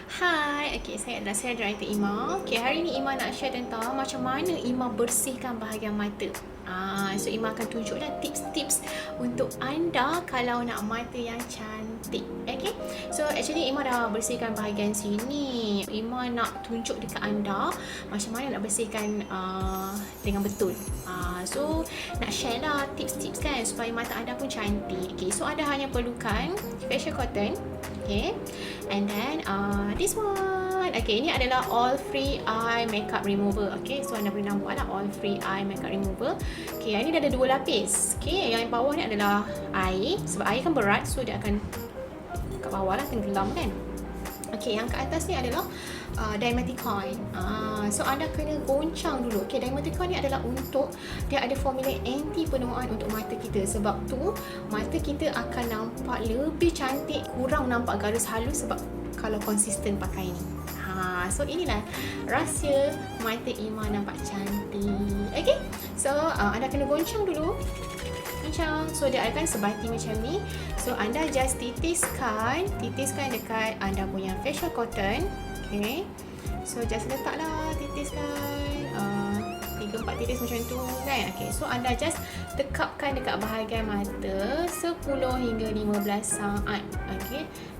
Hai, saya adalah Director Ima. Hari ni Ima nak share tentang macam mana Ima bersihkan bahagian mata. So Ima akan tunjuklah tips-tips untuk anda kalau nak mata yang cantik. So actually Ima dah bersihkan bahagian sini. Ima nak tunjuk dekat anda macam mana nak bersihkan dengan betul. So nak share lah tips-tips kan supaya mata anda pun cantik. So anda hanya perlukan facial cotton. And then this one. Ini adalah all free eye makeup remover. So anda boleh nampak lah, all free eye makeup remover. Yang ni dah ada 2 lapis. Yang bawah ni adalah air. Sebab air kan berat, so dia akan kat bawah lah, tenggelam kan. Yang kat atas ni adalah dimethicone. So anda kena goncang dulu. Dimethicone ni adalah untuk, dia ada formula anti penuaan untuk mata kita. Sebab tu mata kita akan nampak lebih cantik, kurang nampak garis halus sebab kalau konsisten pakai ni. So inilah rahsia mata Ima nampak cantik. So anda kena goncang dulu. So dia akan sebati macam ni. So anda just titiskan dekat anda punya facial cotton. So just letaklah, titiskan 3-4 titis macam tu kan. So anda just tekapkan dekat bahagian mata 10 hingga 15 saat.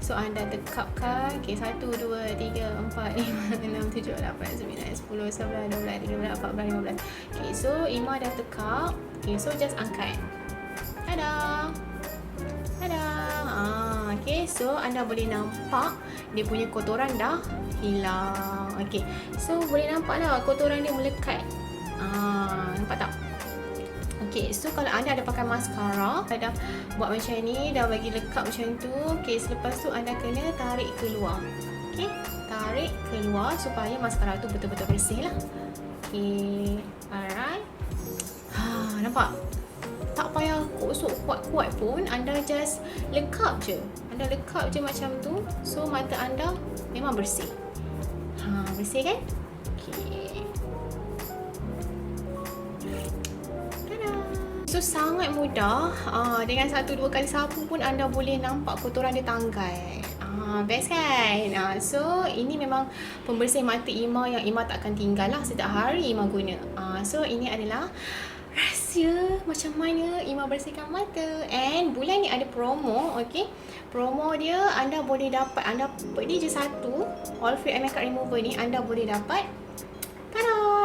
So anda tekapkan 1, 2, 3, 4, 5, 6, 7, 8, 9, 10, 11, 12, 13, 14, 15. So Ima dah tekap. So just angkat. Tada! So anda boleh nampak dia punya kotoran dah hilang. So boleh nampak lah kotoran dia melekat. Nampak tak? So kalau anda ada pakai maskara, dah buat macam ni, dah bagi lekat macam tu. Selepas tu anda kena tarik keluar. Tarik keluar supaya maskara tu betul-betul bersih lah. Alright. Nampak? Tak payah gosok kuat-kuat pun, anda just lekap je. Anda lekap je macam tu. So mata anda memang bersih. Bersih kan? So sangat mudah. Dengan 1-2 kali sapu pun anda boleh nampak kotoran dia tanggal. Best kan? So ini memang pembersih mata Ima yang Ima takkan tinggal lah, setiap hari Ima guna. So ini adalah rahsia macam mana Ima bersihkan mata. And bulan ni ada promo. Promo dia anda boleh dapat, anda beli je satu all free eye makeup remover ni, anda boleh dapat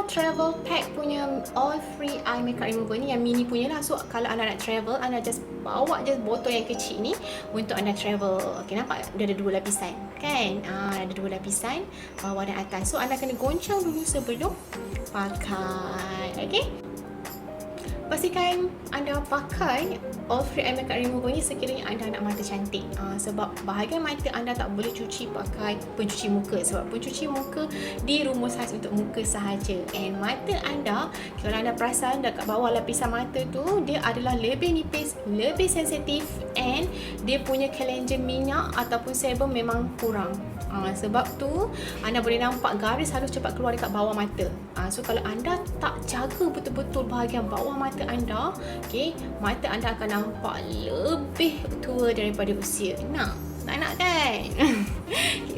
travel pack punya all free eye makeup remover ni, yang mini punya lah. So kalau anda nak travel, anda just bawa je botol yang kecil ni untuk anda travel. Nampak? Dia ada 2 lapisan kan? Ada 2 lapisan, bawah dan atas. So anda kena goncang dulu sebelum pakai. Pastikan anda pakai all free eye makeup remover ni sekiranya anda nak mata cantik. Sebab bahagian mata anda tak boleh cuci pakai pencuci muka. Sebab pencuci muka dirumus khas untuk muka sahaja. And mata anda, kalau anda perasan dekat bawah lapisan mata tu, dia adalah lebih nipis, lebih sensitif, and dia punya collagen minyak ataupun sebum memang kurang. Sebab tu anda boleh nampak garis halus cepat keluar dekat bawah mata. So kalau anda tak jaga betul-betul bahagian bawah mata anda, mata anda akan nampak lebih tua daripada usia. Tak nak kan?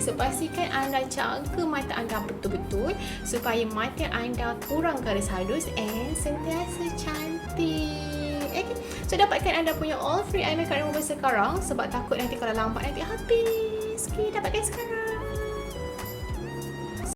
So pastikan anda jaga mata anda betul-betul supaya mata anda kurang garis halus and sentiasa cantik. So dapatkan anda punya all free eye makeup remover sekarang, sebab takut nanti kalau lambat nanti habis. Dapatkan sekarang.